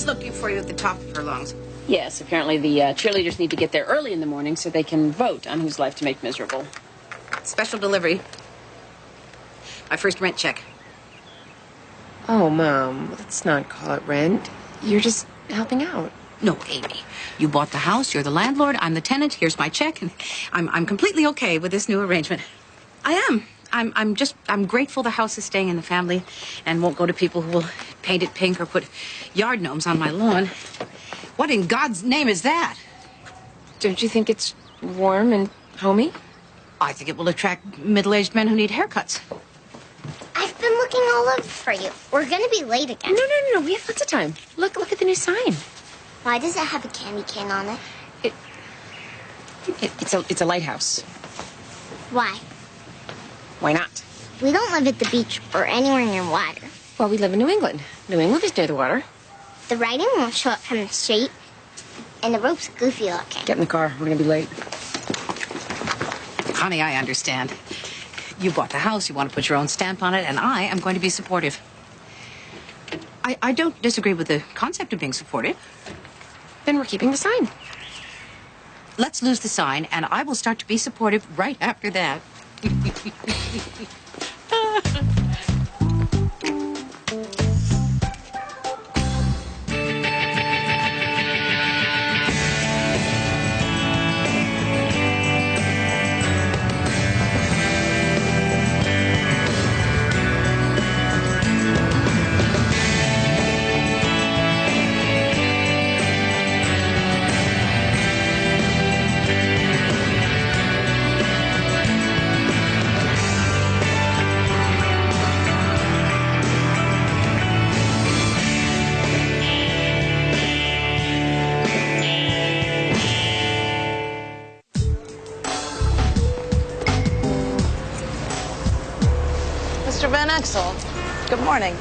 She's looking for you at the top of her lungs. Yes, apparently the cheerleaders need to get there early in the morning so they can vote on whose life to make miserable. Special delivery. My first rent check. Oh, Mom, let's not call it rent. You're just helping out. No, Amy. You bought the house, you're the landlord, I'm the tenant, here's my check, and I'm completely okay with this new arrangement. I am. I'm grateful the house is staying in the family and won't go to people who will paint it pink or put yard gnomes on my lawn. What in God's name is that? Don't you think it's warm and homey? I think it will attract middle-aged men who need haircuts. I've been looking all over for you. We're gonna be late again. No. We have lots of time. Look at the new sign. Why does it have a candy cane on it? It's a lighthouse. Why? Why not? We don't live at the beach or anywhere near water. Well, we live in New England. New England is near the water. The writing won't show up from the street, and the rope's goofy looking. Get in the car. We're gonna be late. Honey, I understand. You bought the house, you want to put your own stamp on it, and I am going to be supportive. I don't disagree with the concept of being supportive. Then we're keeping the sign. Let's lose the sign, and I will start to be supportive right after that. Mr. Van Exel, good morning.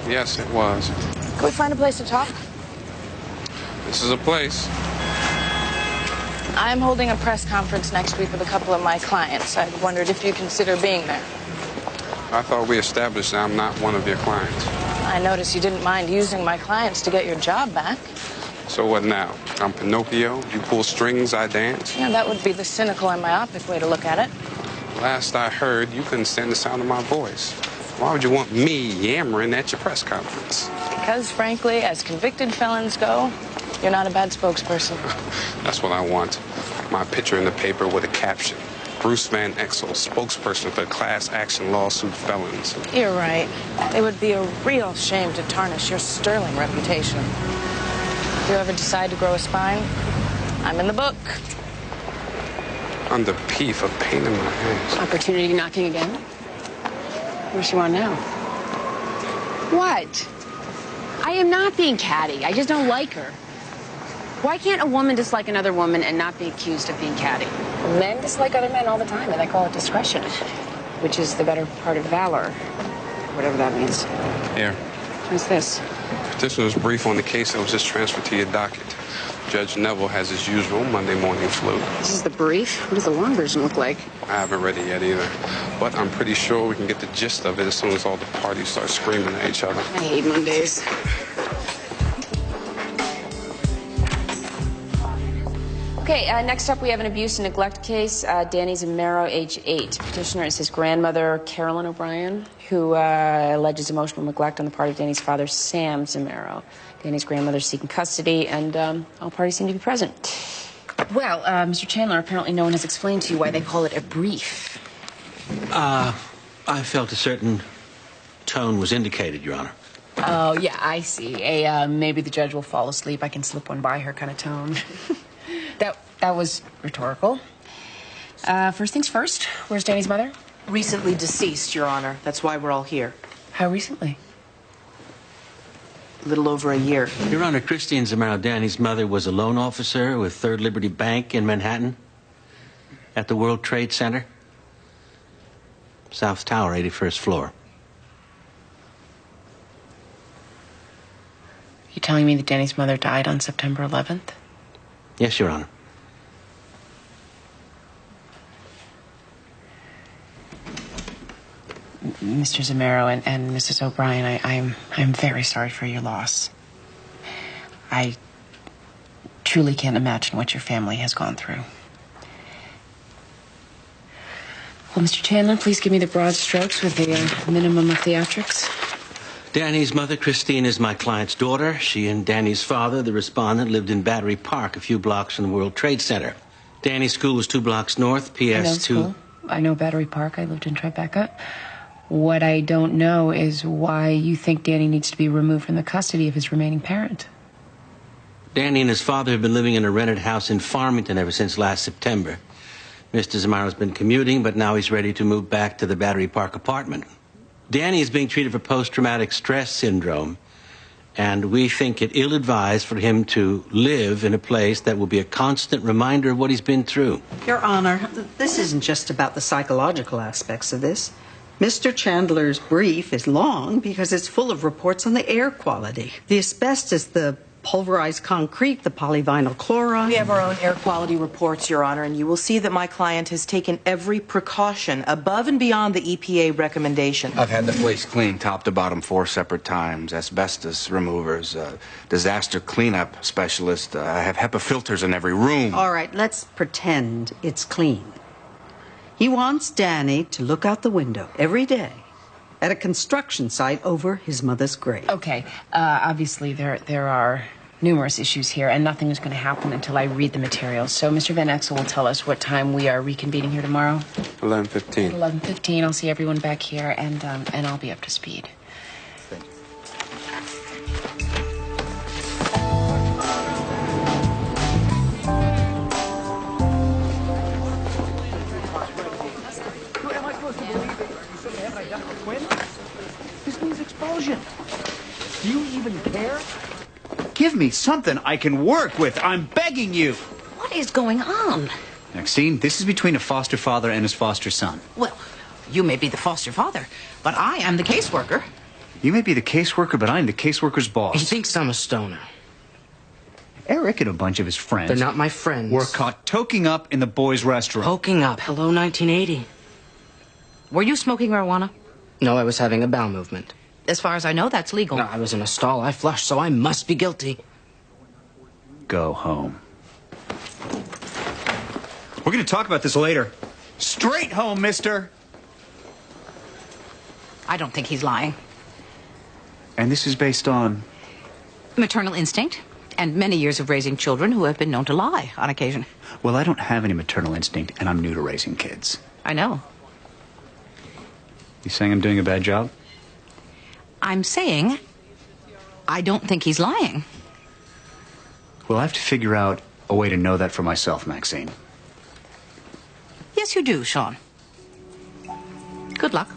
Yes, it was. Can we find a place to talk? This is a place. I'm holding a press conference next week with a couple of my clients. I wondered if you consider being there. I thought we established that I'm not one of your clients. I noticed you didn't mind using my clients to get your job back. So what now? I'm Pinocchio. You pull strings, I dance. Yeah, that would be the cynical and myopic way to look at it. Last I heard, you couldn't stand the sound of my voice. Why would you want me yammering at your press conference? Because, frankly, as convicted felons go, you're not a bad spokesperson. That's what I want. My picture in the paper with a caption. Bruce Van Exel, spokesperson for class action lawsuit felons. You're right. It would be a real shame to tarnish your sterling reputation. If you ever decide to grow a spine, I'm in the book. Under P for pain in my hands. Opportunity knocking again? What does she want now? What? I am not being catty. I just don't like her. Why can't a woman dislike another woman and not be accused of being catty? Men dislike other men all the time, and they call it discretion, which is the better part of valor, whatever that means. Here. What's this? Petitioner's brief on the case that was just transferred to your docket. Judge Neville has his usual Monday morning flu. This is the brief? What does the long version look like? I haven't read it yet either. But I'm pretty sure we can get the gist of it as soon as all the parties start screaming at each other. I hate Mondays. Okay, next up we have an abuse and neglect case. Danny Zamero, age 8. Petitioner is his grandmother, Carolyn O'Brien, who alleges emotional neglect on the part of Danny's father, Sam Zamero. Danny's grandmother is seeking custody, and all parties seem to be present. Well, Mr. Chandler, apparently no one has explained to you why they call it a brief. I felt a certain tone was indicated, Your Honor. Oh, yeah, I see. Maybe the judge will fall asleep. I can slip one by her kind of tone. That was rhetorical. First things first, where's Danny's mother? Recently deceased, Your Honor. That's why we're all here. How recently? A little over a year. Your Honor, Christine Zamaro, Danny's mother, was a loan officer with Third Liberty Bank in Manhattan at the World Trade Center. South Tower, 81st floor. You telling me that Danny's mother died on September 11th? Yes, Your Honor. Mr. Zamero and Mrs. O'Brien, I'm very sorry for your loss. I truly can't imagine what your family has gone through. Well, Mr. Chandler, please give me the broad strokes with the minimum of theatrics. Danny's mother, Christine, is my client's daughter. She and Danny's father, the respondent, lived in Battery Park, a few blocks from the World Trade Center. Danny's school was 2 blocks north, PS2. I know school. I know Battery Park. I lived in Tribeca. What I don't know is why you think Danny needs to be removed from the custody of his remaining parent. Danny and his father have been living in a rented house in Farmington ever since last September. Mr. Zamaro's been commuting, but now he's ready to move back to the Battery Park apartment. Danny is being treated for post-traumatic stress syndrome, and we think it ill-advised for him to live in a place that will be a constant reminder of what he's been through. Your Honor, this isn't just about the psychological aspects of this. Mr. Chandler's brief is long because it's full of reports on the air quality. The asbestos, the pulverized concrete, the polyvinyl chloride. We have our own air quality reports, Your Honor, and you will see that my client has taken every precaution above and beyond the EPA recommendation. I've had the place cleaned top to bottom 4 separate times. Asbestos removers, disaster cleanup specialist. I have HEPA filters in every room. All right, let's pretend it's clean. He wants Danny to look out the window every day at a construction site over his mother's grave. Okay, obviously there are numerous issues here, and nothing is going to happen until I read the materials. So Mr. Van Exel will tell us what time we are reconvening here tomorrow. 11:15. 11:15. I'll see everyone back here, and I'll be up to speed. Thank you. Am I supposed to believe that you suddenly have an identical twin? This means explosion. Do you even care? Give me something I can work with. I'm begging you. What is going on? Maxine, this is between a foster father and his foster son. Well, you may be the foster father, but I am the caseworker. You may be the caseworker, but I'm the caseworker's boss. He thinks I'm a stoner. Eric and a bunch of his friends. They're not my friends. Were caught toking up in the boys' restaurant. Poking up. Hello, 1980. Were you smoking marijuana? No, I was having a bowel movement. As far as I know, that's legal. No, I was in a stall. I flushed, so I must be guilty. Go home. We're going to talk about this later. Straight home, mister. I don't think he's lying. And this is based on? Maternal instinct and many years of raising children who have been known to lie on occasion. Well, I don't have any maternal instinct, and I'm new to raising kids. I know. You saying I'm doing a bad job? I'm saying I don't think he's lying. Well, I have to figure out a way to know that for myself, Maxine. Yes, you do, Sean. Good luck.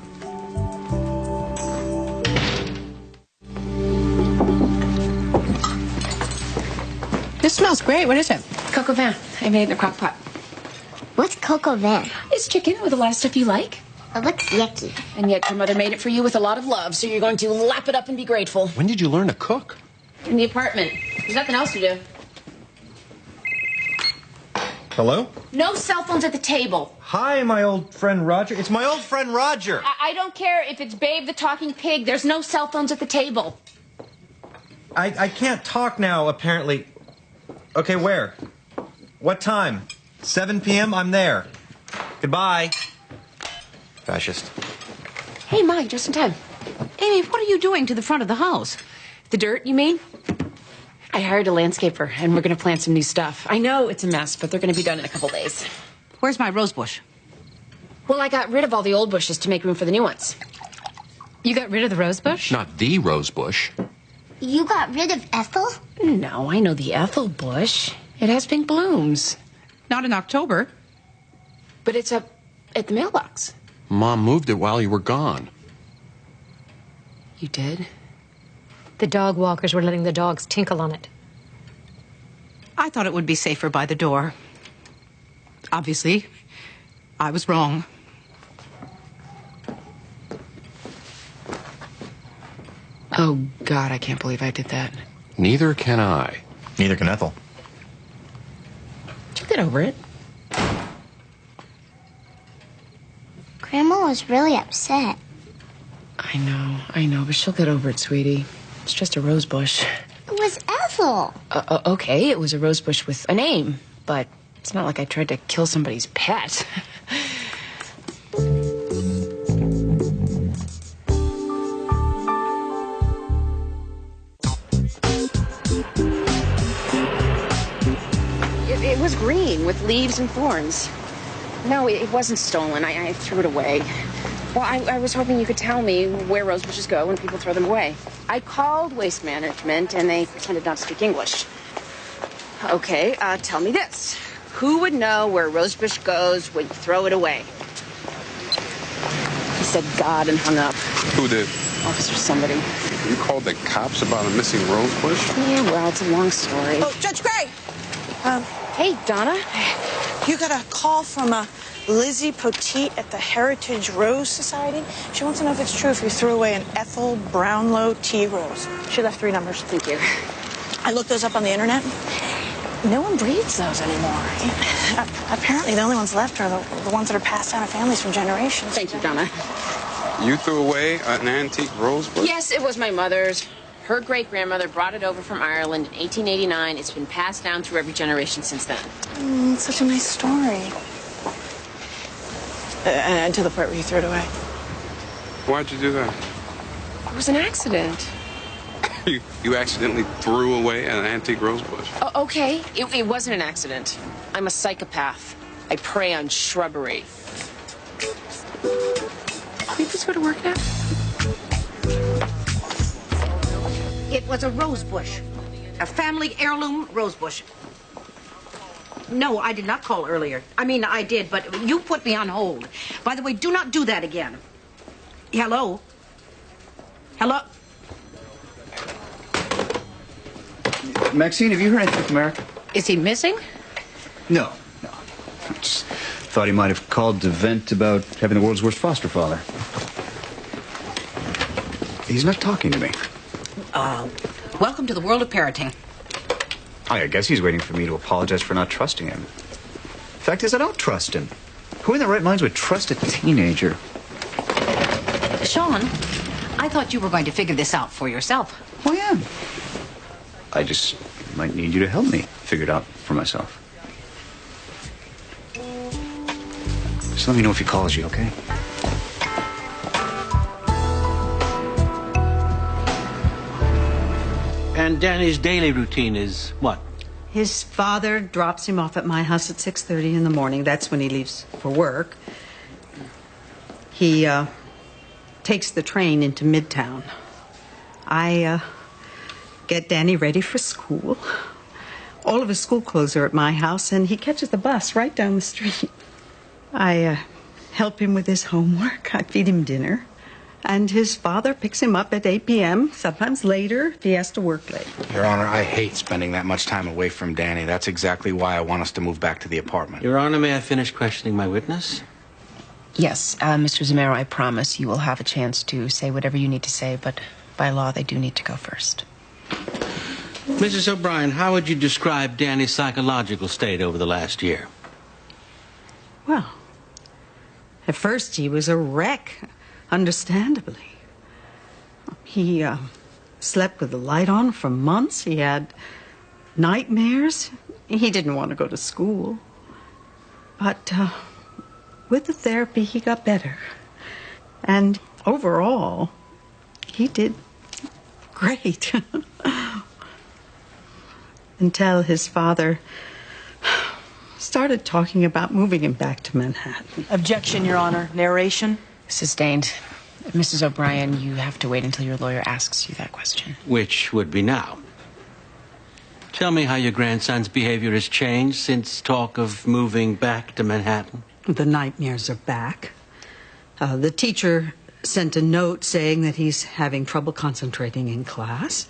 This smells great. What is it? Coco Van. I made it in a crock pot. What's coco van? It's chicken with a lot of stuff you like. It looks yucky. And yet your mother made it for you with a lot of love, so you're going to lap it up and be grateful. When did you learn to cook? In the apartment. There's nothing else to do. Hello? No cell phones at the table. Hi, my old friend Roger. It's my old friend Roger. I don't care if it's Babe the talking pig. There's no cell phones at the table. I can't talk now, apparently. Okay, where? What time? 7 p.m.? I'm there. Goodbye. Fascist. Hey, Mike, just in time. Amy, what are you doing to the front of the house? The dirt, you mean? I hired a landscaper, and we're going to plant some new stuff. I know it's a mess, but they're going to be done in a couple days. Where's my rose bush? Well, I got rid of all the old bushes to make room for the new ones. You got rid of the rose bush? Not the rose bush. You got rid of Ethel? No, I know the Ethel bush. It has pink blooms. Not in October. But it's up at the mailbox. Mom moved it while you were gone. You did? The dog walkers were letting the dogs tinkle on it. I thought it would be safer by the door. Obviously, I was wrong. Oh, God, I can't believe I did that. Neither can I. Neither can Ethel. She'll get over it. Grandma was really upset. I know, but she'll get over it, sweetie. It's just a rose bush. It was Ethel. Okay, it was a rose bush with a name, but it's not like I tried to kill somebody's pet. It was green with leaves and thorns. No, it wasn't stolen. I threw it away. Well, I was hoping you could tell me where rose bushes go when people throw them away. I called Waste Management, and they pretended not to speak English. Okay, tell me this. Who would know where a rose bush goes when you throw it away? He said God and hung up. Who did? Officer somebody. You called the cops about a missing rose bush? Yeah, well, it's a long story. Oh, Judge Gray! Hey, Donna. You got a call from Lizzie Poteet at the Heritage Rose Society. She wants to know if it's true if you threw away an Ethel Brownlow tea rose. She left 3 numbers. Thank you. I looked those up on the internet. No one breeds those anymore. Apparently, the only ones left are the ones that are passed down to families from generations. Thank you, Donna. You threw away an antique rose bush? Yes, it was my mother's. Her great-grandmother brought it over from Ireland in 1889. It's been passed down through every generation since then. It's such a nice story. Until the part where you threw it away. Why'd you do that? It was an accident. You accidentally threw away an antique rose bush. Oh, okay. It wasn't an accident. I'm a psychopath. I prey on shrubbery. Can you please go to work now? It was a rose bush. A family heirloom rose bush. No, I did not call earlier. I mean, I did, but you put me on hold. By the way, do not do that again. Hello? Hello? Maxine, have you heard anything from Eric? Is he missing? No. I just thought he might have called to vent about having the world's worst foster father. He's not talking to me. Welcome to the world of parenting. I guess he's waiting for me to apologize for not trusting him. Fact is, I don't trust him. Who in their right minds would trust a teenager? Sean, I thought you were going to figure this out for yourself. I am. I just might need you to help me figure it out for myself. Just let me know if he calls you, okay? And Danny's daily routine is what? His father drops him off at my house at 6:30 in the morning. That's when he leaves for work. He takes the train into Midtown. I get Danny ready for school. All of his school clothes are at my house, and he catches the bus right down the street. I help him with his homework. I feed him dinner. And his father picks him up at 8 p.m., sometimes later if he has to work late. Your Honor, I hate spending that much time away from Danny. That's exactly why I want us to move back to the apartment. Your Honor, may I finish questioning my witness? Yes, Mr. Zamero, I promise you will have a chance to say whatever you need to say, but by law, they do need to go first. Mrs. O'Brien, how would you describe Danny's psychological state over the last year? Well, at first he was a wreck, understandably. He slept with the light on for months. He had nightmares. He didn't want to go to school. But with the therapy, he got better. And overall, he did great. Until his father started talking about moving him back to Manhattan. Objection, Your Honor. Narration? Sustained. Mrs. O'Brien, you have to wait until your lawyer asks you that question. Which would be now. Tell me how your grandson's behavior has changed since talk of moving back to Manhattan. The nightmares are back. The teacher sent a note saying that he's having trouble concentrating in class,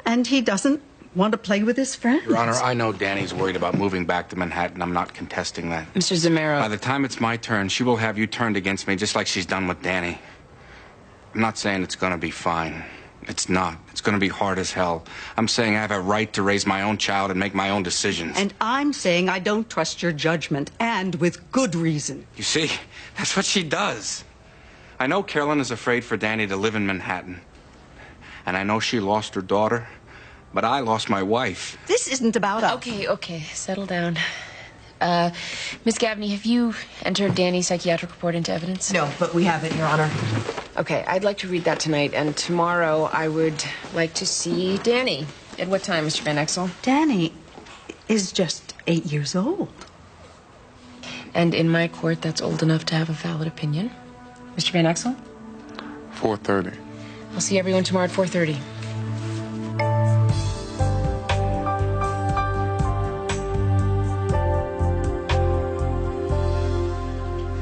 and he doesn't want to play with his friends. Your Honor, I know Danny's worried about moving back to Manhattan. I'm not contesting that. Mr. Zamero. By the time it's my turn, she will have you turned against me just like she's done with Danny. I'm not saying it's going to be fine. It's not. It's going to be hard as hell. I'm saying I have a right to raise my own child and make my own decisions. And I'm saying I don't trust your judgment, and with good reason. You see, that's what she does. I know Carolyn is afraid for Danny to live in Manhattan. And I know she lost her daughter. But I lost my wife. This isn't about us. Okay, settle down. Miss Gavney, have you entered Danny's psychiatric report into evidence? No, but we have it, Your Honor. Okay, I'd like to read that tonight, and tomorrow I would like to see Danny. At what time, Mr. Van Exel? Danny is just 8 years old. And in my court, that's old enough to have a valid opinion. Mr. Van Exel? 4:30. I'll see everyone tomorrow at 4:30.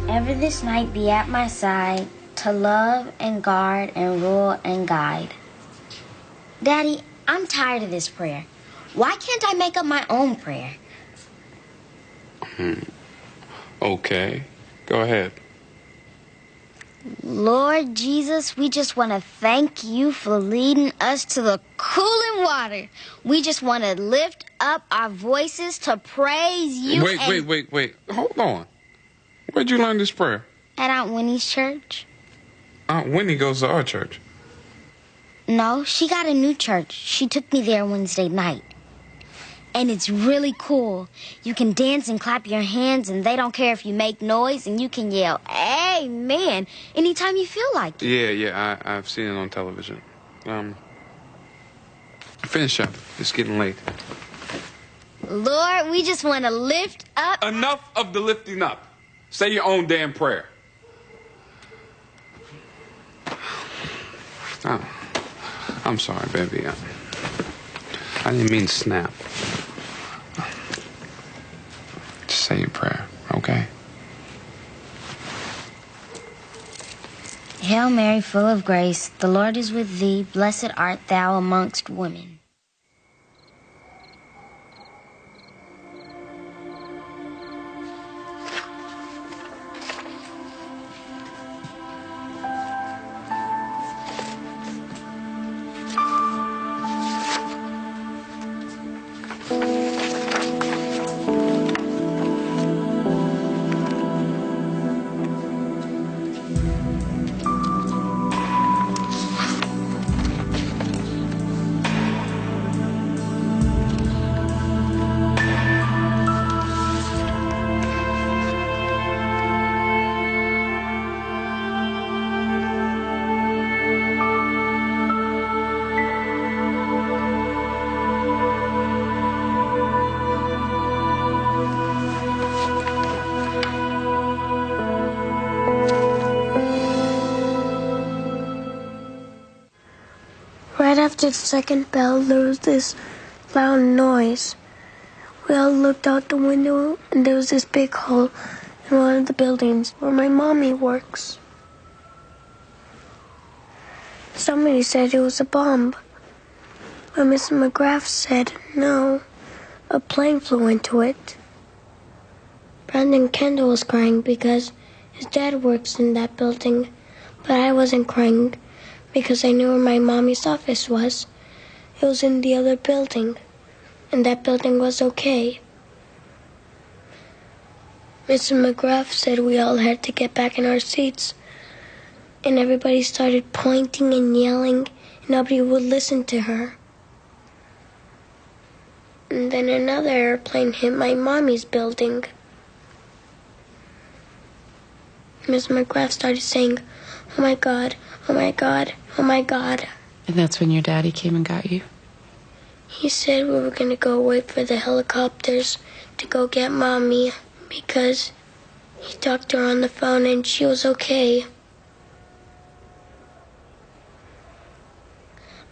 Ever this night be at my side, to love and guard and rule and guide. Daddy, I'm tired of this prayer. Why can't I make up my own prayer? Okay. Go ahead. Lord Jesus, we just want to thank you for leading us to the cooling water. We just want to lift up our voices to praise you. Wait. Hold on. Where'd you learn this prayer? At Aunt Winnie's church. Aunt Winnie goes to our church. No, she got a new church. She took me there Wednesday night. And it's really cool. You can dance and clap your hands, and they don't care if you make noise, and you can yell, "Amen," anytime you feel like it. Yeah, I've seen it on television. Finish up. It's getting late. Lord, we just want to lift up... Enough of the lifting up. Say your own damn prayer. Oh, I'm sorry, baby. I didn't mean to snap. Just say your prayer, okay? Hail Mary, full of grace, the Lord is with thee. Blessed art thou amongst women. Right after the second bell, there was this loud noise. We all looked out the window, and there was this big hole in one of the buildings where my mommy works. Somebody said it was a bomb, but Mrs. McGrath said no, a plane flew into it. Brandon Kendall was crying because his dad works in that building, but I wasn't crying because I knew where my mommy's office was. It was in the other building, and that building was okay. Mrs. McGrath said we all had to get back in our seats, and everybody started pointing and yelling, and nobody would listen to her. And then another airplane hit my mommy's building. Miss McGrath started saying, "Oh my God, oh my God, oh my God." And that's when your daddy came and got you? He said we were going to go wait for the helicopters to go get Mommy because he talked to her on the phone and she was okay.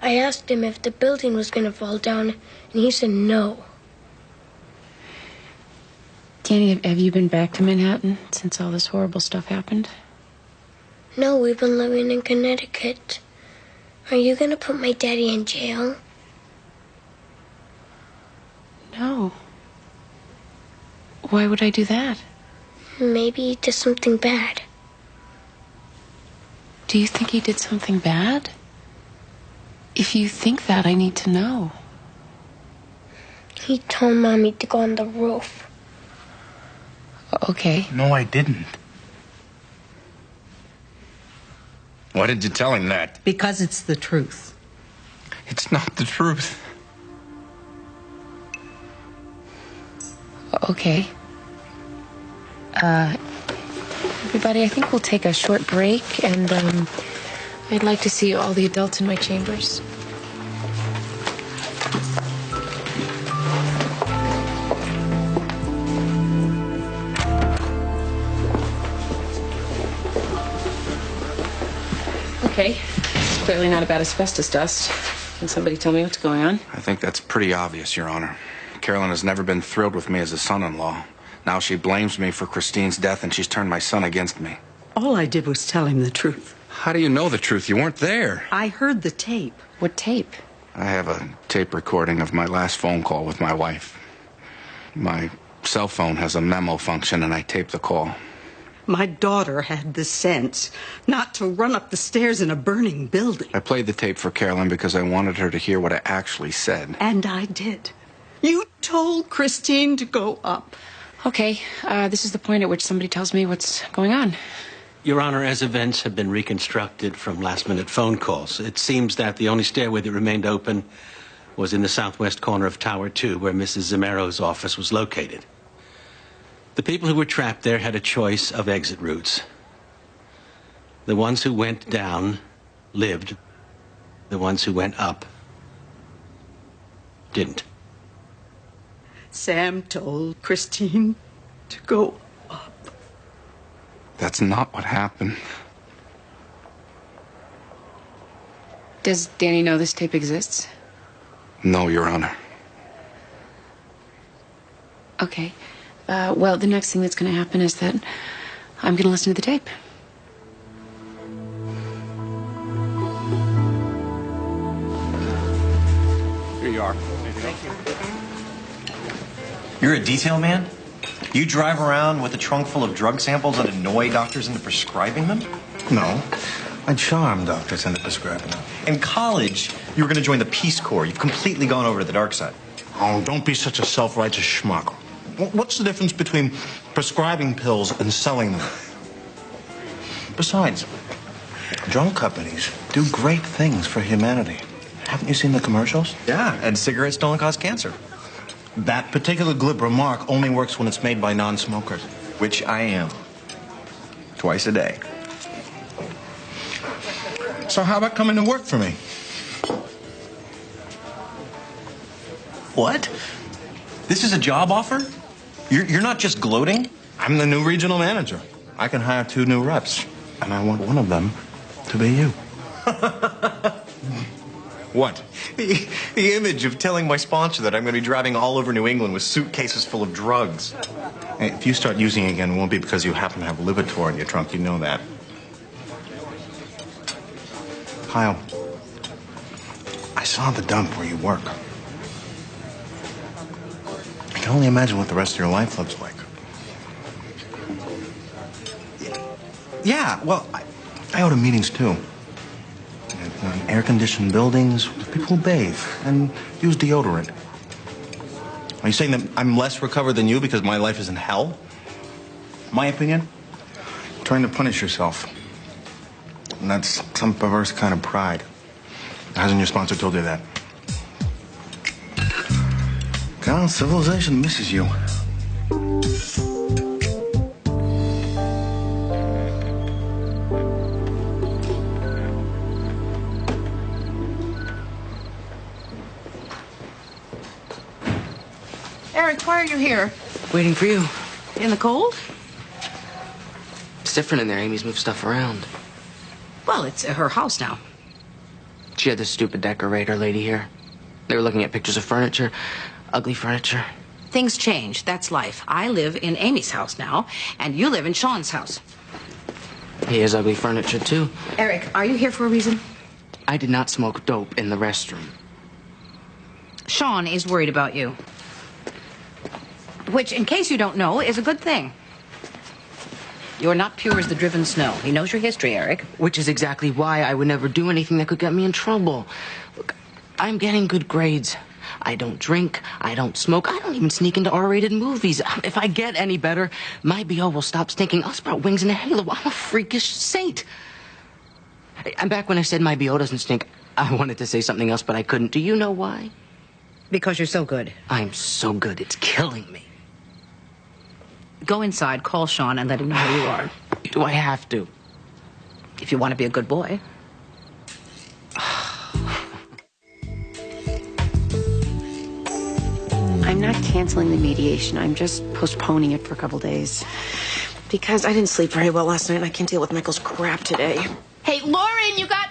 I asked him if the building was going to fall down, and he said no. Danny, have you been back to Manhattan since all this horrible stuff happened? No, we've been living in Connecticut. Are you going to put my daddy in jail? No. Why would I do that? Maybe he did something bad. Do you think he did something bad? If you think that, I need to know. He told Mommy to go on the roof. Okay. No, I didn't. Why did you tell him that? Because it's the truth. It's not the truth. Okay. Everybody, I think we'll take a short break, and I'd like to see all the adults in my chambers. Okay. It's clearly not about asbestos dust. Can somebody tell me what's going on? I think that's pretty obvious, Your Honor. Carolyn has never been thrilled with me as a son-in-law. Now she blames me for Christine's death, and she's turned my son against me. All I did was tell him the truth. How do you know the truth? You weren't there. I heard the tape. What tape? I have a tape recording of my last phone call with my wife. My cell phone has a memo function, and I taped the call. My daughter had the sense not to run up the stairs in a burning building. I played the tape for Carolyn because I wanted her to hear what I actually said. And I did. You told Christine to go up. Okay, this is the point at which somebody tells me what's going on. Your Honor, as events have been reconstructed from last-minute phone calls, it seems that the only stairway that remained open was in the southwest corner of Tower 2, where Mrs. Zamero's office was located. The people who were trapped there had a choice of exit routes. The ones who went down lived. The ones who went up didn't. Sam told Christine to go up. That's not what happened. Does Danny know this tape exists? No, Your Honor. Okay. Well, the next thing that's going to happen is that I'm going to listen to the tape. Here you are. Thank you. You're a detail man? You drive around with a trunk full of drug samples and annoy doctors into prescribing them? No. I charm doctors into prescribing them. In college, you were going to join the Peace Corps. You've completely gone over to the dark side. Oh, don't be such a self-righteous schmuck. What's the difference between prescribing pills and selling them? Besides, drug companies do great things for humanity. Haven't you seen the commercials? Yeah, and cigarettes don't cause cancer. That particular glib remark only works when it's made by non-smokers. Which I am. Twice a day. So how about coming to work for me? What? This is a job offer? You're not just gloating? I'm the new regional manager. I can hire 2 new reps, and I want one of them to be you. What? The image of telling my sponsor that I'm going to be driving all over New England with suitcases full of drugs. Hey, if you start using it again, it won't be because you happen to have Lipitor in your trunk. You know that. Kyle, I saw the dump where you work. I can only imagine what the rest of your life looks like. Yeah, well, I go to meetings, too. In air-conditioned buildings, people bathe and use deodorant. Are you saying that I'm less recovered than you because my life is in hell? My opinion? You're trying to punish yourself. And that's some perverse kind of pride. Hasn't your sponsor told you that? Well, civilization misses you. Eric, why are you here? Waiting for you. In the cold? It's different in there. Amy's moved stuff around. Well, it's her house now. She had this stupid decorator lady here. They were looking at pictures of furniture, ugly furniture. Things change. That's life. I live in Amy's house now, and you live in Sean's house. He has ugly furniture, too. Eric, are you here for a reason? I did not smoke dope in the restroom. Sean is worried about you. Which, in case you don't know, is a good thing. You're not pure as the driven snow. He knows your history, Eric. Which is exactly why I would never do anything that could get me in trouble. Look, I'm getting good grades. I don't drink. I don't smoke. I don't even sneak into R-rated movies. If I get any better, my BO will stop stinking. I'll sprout wings in a halo. I'm a freakish saint. And back when I said my BO doesn't stink, I wanted to say something else, but I couldn't. Do you know why? Because you're so good. I'm so good. It's killing me. Go inside, call Sean, and let him know who you are. Do I have to? If you want to be a good boy. I'm not canceling the mediation. I'm just postponing it for a couple days. Because I didn't sleep very well last night and I can't deal with Michael's crap today. Hey, Lauren, you got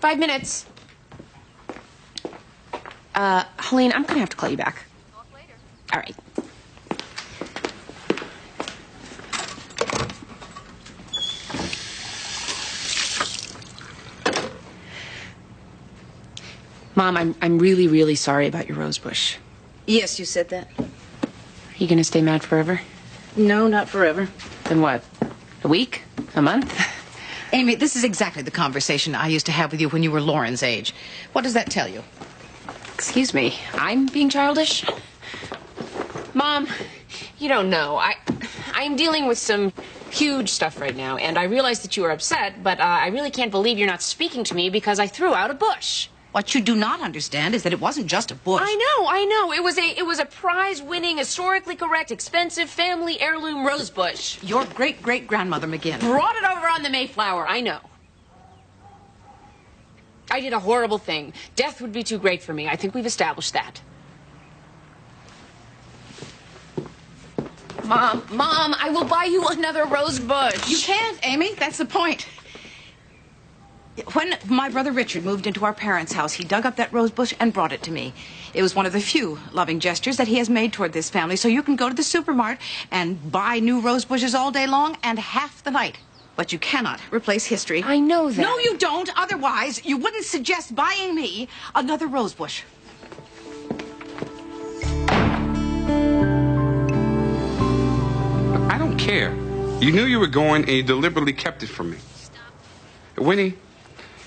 5 minutes. Helene, I'm gonna have to call you back. Talk later. All right. Mom, I'm really, really sorry about your rose bush. Yes, you said that. Are you gonna stay mad forever? No, not forever. Then what? A week? A month? Amy, this is exactly the conversation I used to have with you when you were Lauren's age. What does that tell you? Excuse me, I'm being childish? Mom, you don't know. I'm dealing with some huge stuff right now, and I realize that you are upset, but I really can't believe you're not speaking to me because I threw out a bush. What you do not understand is that it wasn't just a bush. I know. It was a prize-winning, historically correct, expensive family heirloom rose bush. Your great-great-grandmother McGinn brought it over on the Mayflower, I know. I did a horrible thing. Death would be too great for me. I think we've established that. Mom, I will buy you another rose bush. You can't, Amy. That's the point. When my brother Richard moved into our parents' house, he dug up that rose bush and brought it to me. It was one of the few loving gestures that he has made toward this family. So you can go to the supermarket and buy new rose bushes all day long and half the night. But you cannot replace history. I know that. No, you don't. Otherwise, you wouldn't suggest buying me another rose bush. I don't care. You knew you were going and you deliberately kept it from me. Winnie,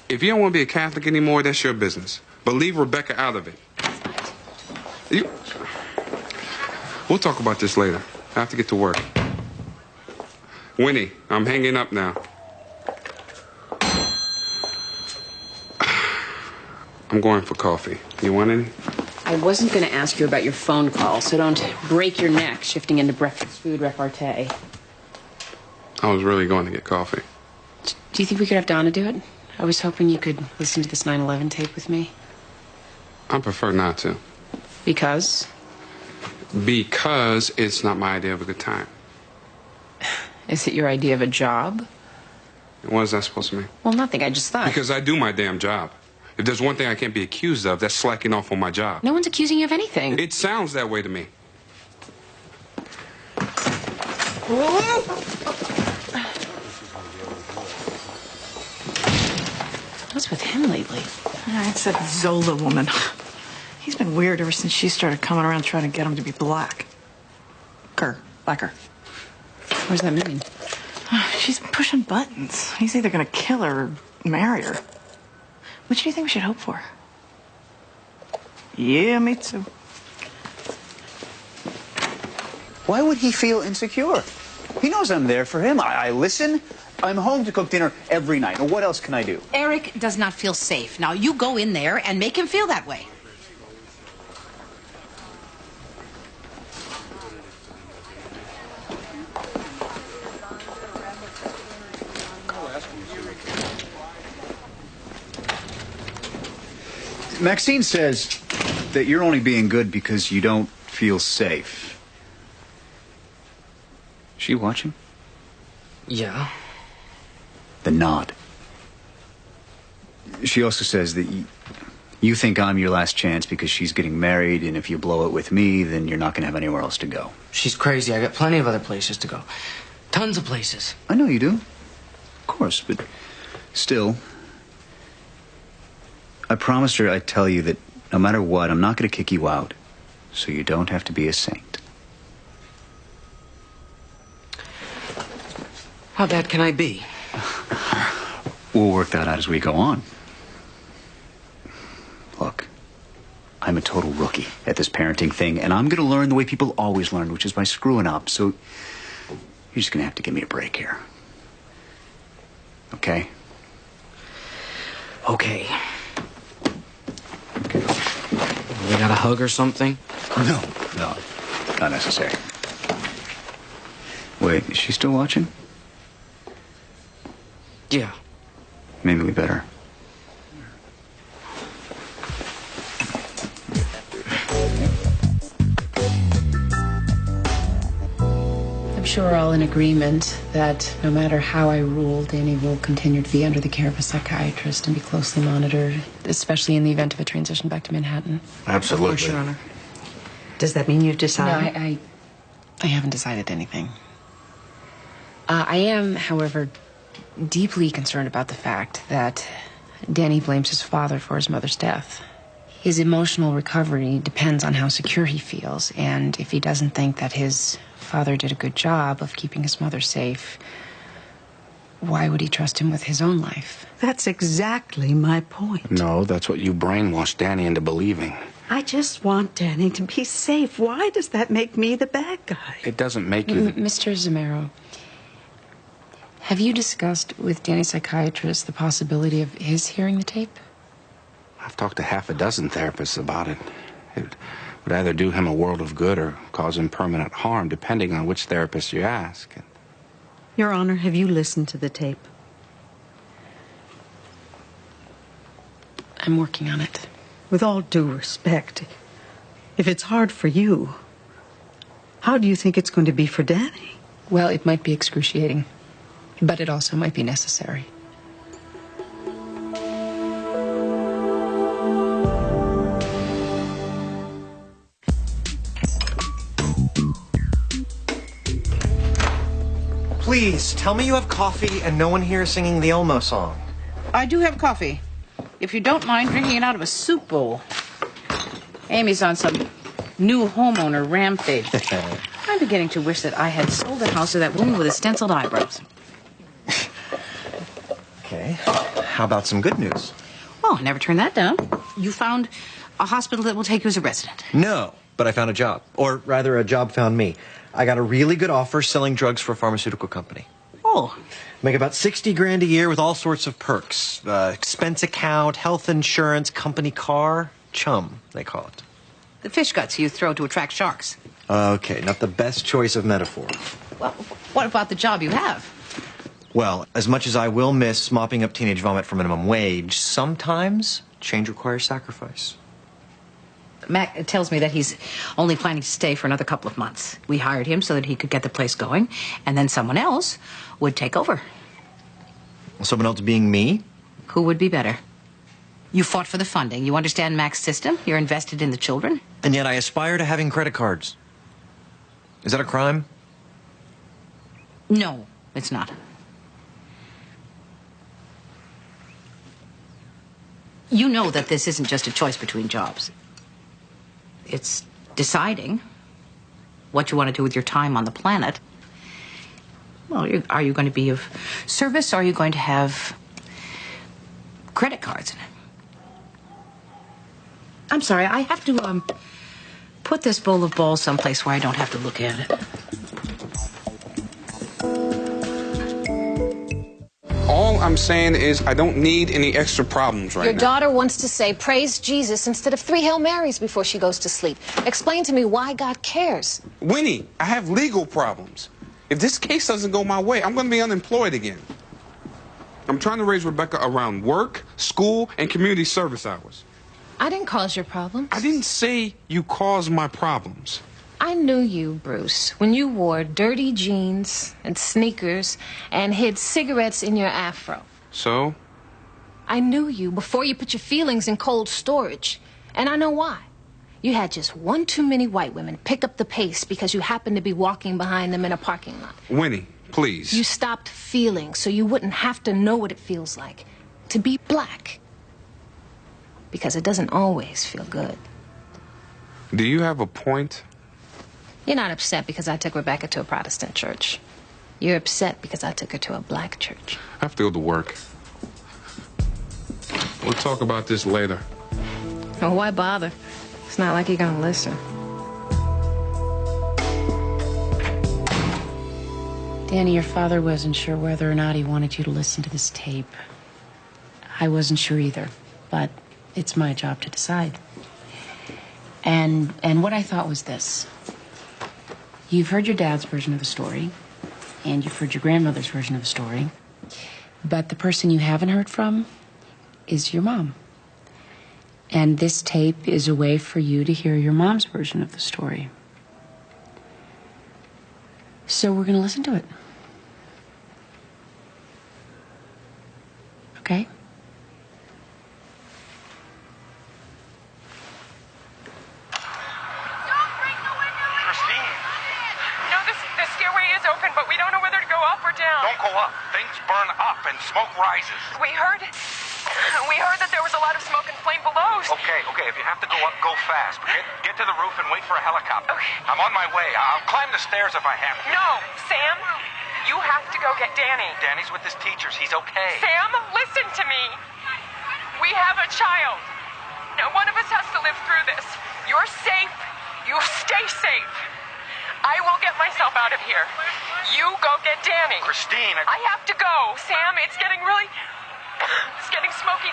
if you don't want to be a Catholic anymore, that's your business. But leave Rebecca out of it. We'll talk about this later. I have to get to work. Winnie, I'm hanging up now. I'm going for coffee. You want any? I wasn't going to ask you about your phone call, so don't break your neck shifting into breakfast food repartee. I was really going to get coffee. Do you think we could have Donna do it? I was hoping you could listen to this 9/11 tape with me. I prefer not to. Because? Because it's not my idea of a good time. Is it your idea of a job? What is that supposed to mean? Well, nothing. I just thought. Because I do my damn job. If there's one thing I can't be accused of, that's slacking off on my job. No one's accusing you of anything. It sounds that way to me. What's with him lately? It's that Zola woman. He's been weird ever since she started coming around trying to get him to be black. Blacker. What does that mean? She's pushing buttons. He's either going to kill her or marry her. Which do you think we should hope for? Yeah, me too. Why would he feel insecure? He knows I'm there for him. I listen. I'm home to cook dinner every night. Now, what else can I do? Eric does not feel safe. Now, you go in there and make him feel that way. Maxine says that you're only being good because you don't feel safe. Is she watching? Yeah. The nod. She also says that you think I'm your last chance because she's getting married, and if you blow it with me, then you're not going to have anywhere else to go. She's crazy. I got plenty of other places to go. Tons of places. I know you do. Of course, but still, I promised her I'd tell you that no matter what, I'm not going to kick you out, so you don't have to be a saint. How bad can I be? We'll work that out as we go on. Look, I'm a total rookie at this parenting thing, and I'm going to learn the way people always learn, which is by screwing up, so you're just going to have to give me a break here. Okay? Okay. We got a hug or something? No, not necessary. Wait, is she still watching? Yeah. Maybe we better. I'm sure we're all in agreement that no matter how I rule, Danny will continue to be under the care of a psychiatrist and be closely monitored, especially in the event of a transition back to Manhattan. Absolutely. Of course, Your Honor. Does that mean you've decided? No, I haven't decided anything. I am, however, deeply concerned about the fact that Danny blames his father for his mother's death. His emotional recovery depends on how secure he feels, and if he doesn't think that his father did a good job of keeping his mother safe, why would he trust him with his own life? That's exactly my point. No, that's what you brainwashed Danny into believing. I just want Danny to be safe. Why does that make me the bad guy? It doesn't make you... Mr. Zamero, have you discussed with Danny's psychiatrist the possibility of his hearing the tape? I've talked to half a dozen therapists about it. It would either do him a world of good or cause him permanent harm, depending on which therapist you ask. Your Honor, have you listened to the tape? I'm working on it. With all due respect, if it's hard for you, how do you think it's going to be for Danny? Well, it might be excruciating, but it also might be necessary. Please, tell me you have coffee and no one here is singing the Elmo song. I do have coffee. If you don't mind drinking it out of a soup bowl. Amy's on some new homeowner rampage. I'm beginning to wish that I had sold the house to that woman with the stenciled eyebrows. Okay. How about some good news? Oh, I never turned that down. You found a hospital that will take you as a resident. No, but I found a job. Or rather, a job found me. I got a really good offer selling drugs for a pharmaceutical company. Oh. Make about 60 grand a year with all sorts of perks. Expense account, health insurance, company car. Chum, they call it. The fish guts you throw to attract sharks. Okay, not the best choice of metaphor. Well, what about the job you have? Well, as much as I will miss mopping up teenage vomit for minimum wage, sometimes change requires sacrifice. Mac tells me that he's only planning to stay for another couple of months. We hired him so that he could get the place going, and then someone else would take over. Someone else being me? Who would be better? You fought for the funding. You understand Mac's system. You're invested in the children. And yet I aspire to having credit cards. Is that a crime? No, it's not. You know that this isn't just a choice between jobs. It's deciding what you want to do with your time on the planet. Well, are you going to be of service, or are you going to have credit cards? I'm sorry, I have to put this bowl of balls someplace where I don't have to look at it. All I'm saying is I don't need any extra problems right Your now. daughter wants to say, praise Jesus, instead of 3 Hail Marys before she goes to sleep. Explain to me why God cares. Winnie, I have legal problems. If this case doesn't go my way, I'm going to be unemployed again. I'm trying to raise Rebecca around work, school, and community service hours. I didn't cause your problems. I didn't say you caused my problems. I knew you, Bruce, when you wore dirty jeans and sneakers and hid cigarettes in your afro. So? I knew you before you put your feelings in cold storage. And I know why. You had just one too many white women pick up the pace because you happened to be walking behind them in a parking lot. Winnie, please. You stopped feeling so you wouldn't have to know what it feels like to be black. Because it doesn't always feel good. Do you have a point? You're not upset because I took Rebecca to a Protestant church. You're upset because I took her to a black church. I have to go to work. We'll talk about this later. Well, why bother? It's not like you're gonna listen. Danny, your father wasn't sure whether or not he wanted you to listen to this tape. I wasn't sure either, but it's my job to decide. And what I thought was this. You've heard your dad's version of the story. and you've heard your grandmother's version of the story. But the person you haven't heard from is your mom. And this tape is a way for you to hear your mom's version of the story. So we're going to listen to it. Okay? Open, but we don't know whether to go up or down. Don't go up. Things burn up and smoke rises. We heard that there was a lot of smoke and flame below. Okay. If you have to go up, go fast. But get to the roof and wait for a helicopter. Okay. I'm on my way. I'll climb the stairs if I have to. No, Sam, you have to go get Danny. Danny's with his teachers. He's okay. Sam, listen to me. We have a child. Now, one of us has to live through this. You're safe. You stay safe. I will get myself out of here. You go get Danny. Christine, I have to go. Sam, it's getting smoky.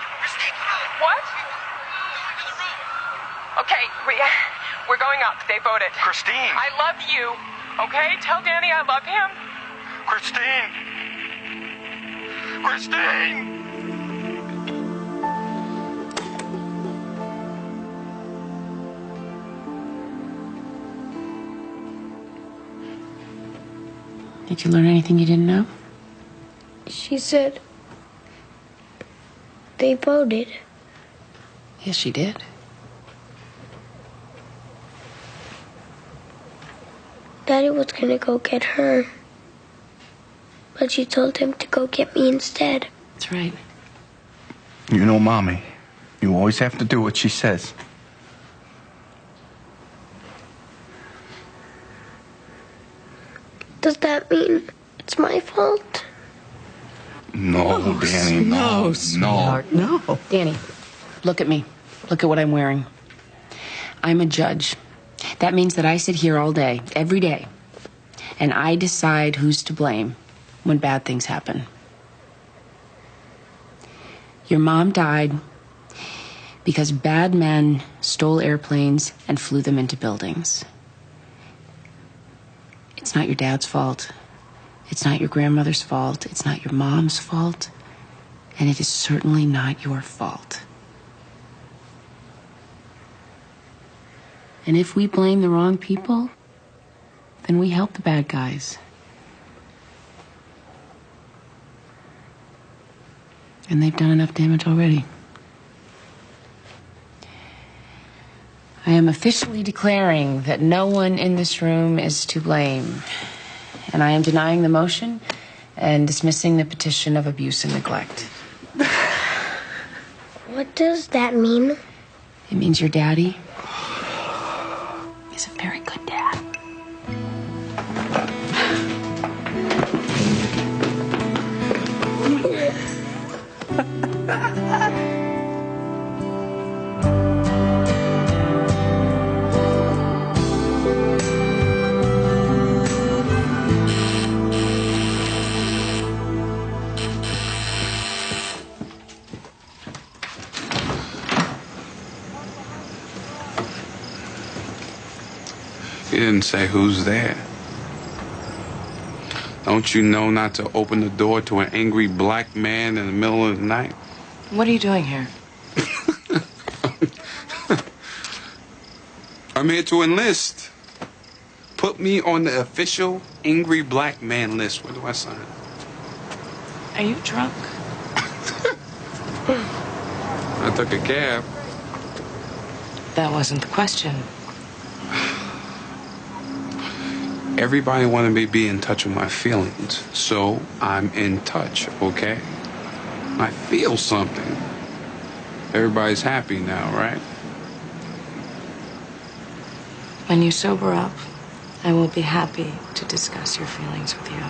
What? Okay, we're going up. They voted. Christine. I love you. Okay? Tell Danny I love him. Christine. Did you learn anything you didn't know? She said they voted. Yes, she did. Daddy was gonna go get her, but she told him to go get me instead. That's right. You know, Mommy, you always have to do what she says. Does that mean it's my fault? No, Danny, no. Sweetheart, no. Danny, look at me. Look at what I'm wearing. I'm a judge. That means that I sit here all day, every day, and I decide who's to blame when bad things happen. Your mom died because bad men stole airplanes and flew them into buildings. It's not your dad's fault. It's not your grandmother's fault. It's not your mom's fault. And it is certainly not your fault. And if we blame the wrong people, then we help the bad guys. And they've done enough damage already. I am officially declaring that no one in this room is to blame. And I am denying the motion and dismissing the petition of abuse and neglect. What does that mean? It means your daddy is a very good dad. He didn't say who's there. Don't you know not to open the door to an angry black man in the middle of the night? What are you doing here? I'm here to enlist. Put me on the official angry black man list. Where do I sign? Are you drunk? I took a cab. That wasn't the question. Everybody wanted me to be in touch with my feelings, so I'm in touch, okay? I feel something. Everybody's happy now, right? When you sober up, I will be happy to discuss your feelings with you.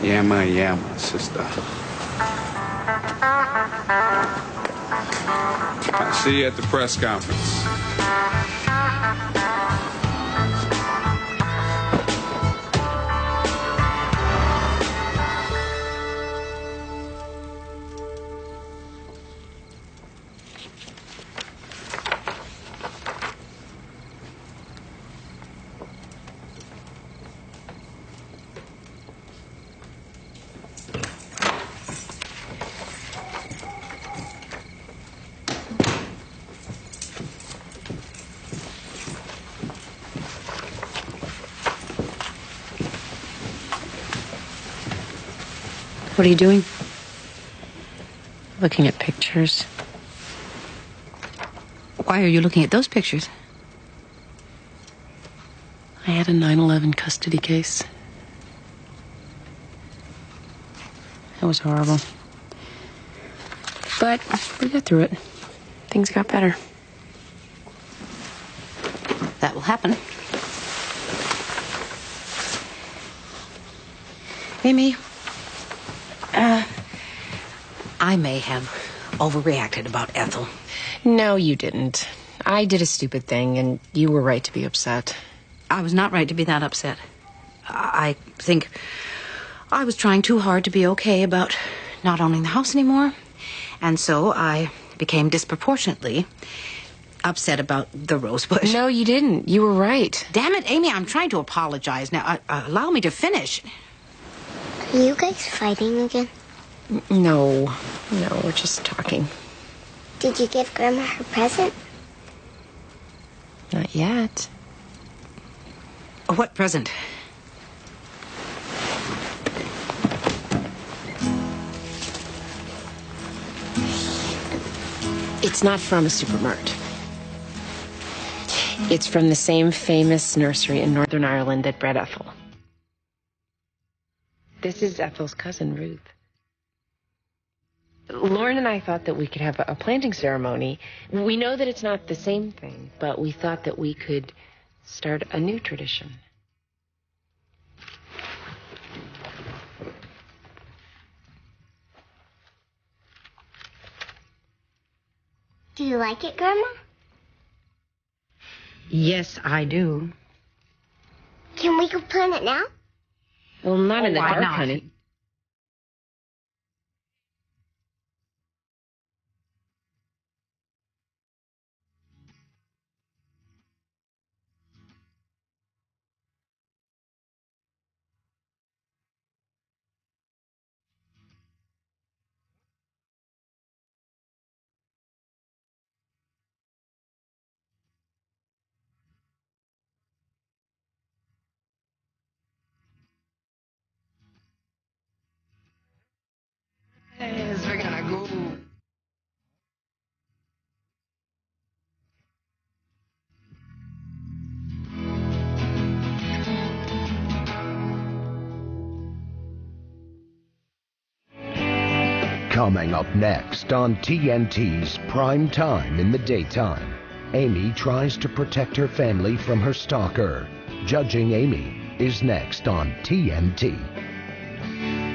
Yamma, sister. I'll see you at the press conference. What are you doing? Looking at pictures. Why are you looking at those pictures? I had a 9/11 custody case. It was horrible. But we got through it. Things got better. That will happen. Amy, I may have overreacted about Ethel. No, you didn't. I did a stupid thing, and you were right to be upset. I was not right to be that upset. I think I was trying too hard to be okay about not owning the house anymore, and so I became disproportionately upset about the rose bush. No, you didn't. You were right. Damn it, Amy, I'm trying to apologize. Now, allow me to finish. Are you guys fighting again? No, we're just talking. Did you give Grandma her present? Not yet. What present? It's not from a supermart. It's from the same famous nursery in Northern Ireland that bred Ethel. This is Ethel's cousin, Ruth. Lauren and I thought that we could have a planting ceremony. We know that it's not the same thing, but we thought that we could start a new tradition. Do you like it, Grandma? Yes, I do. Can we go plant it now? Well, not in the why dark, not? honey. Yes, we're gonna go. Coming up next on TNT's Prime Time in the Daytime, Amy tries to protect her family from her stalker. Judging Amy is next on TNT.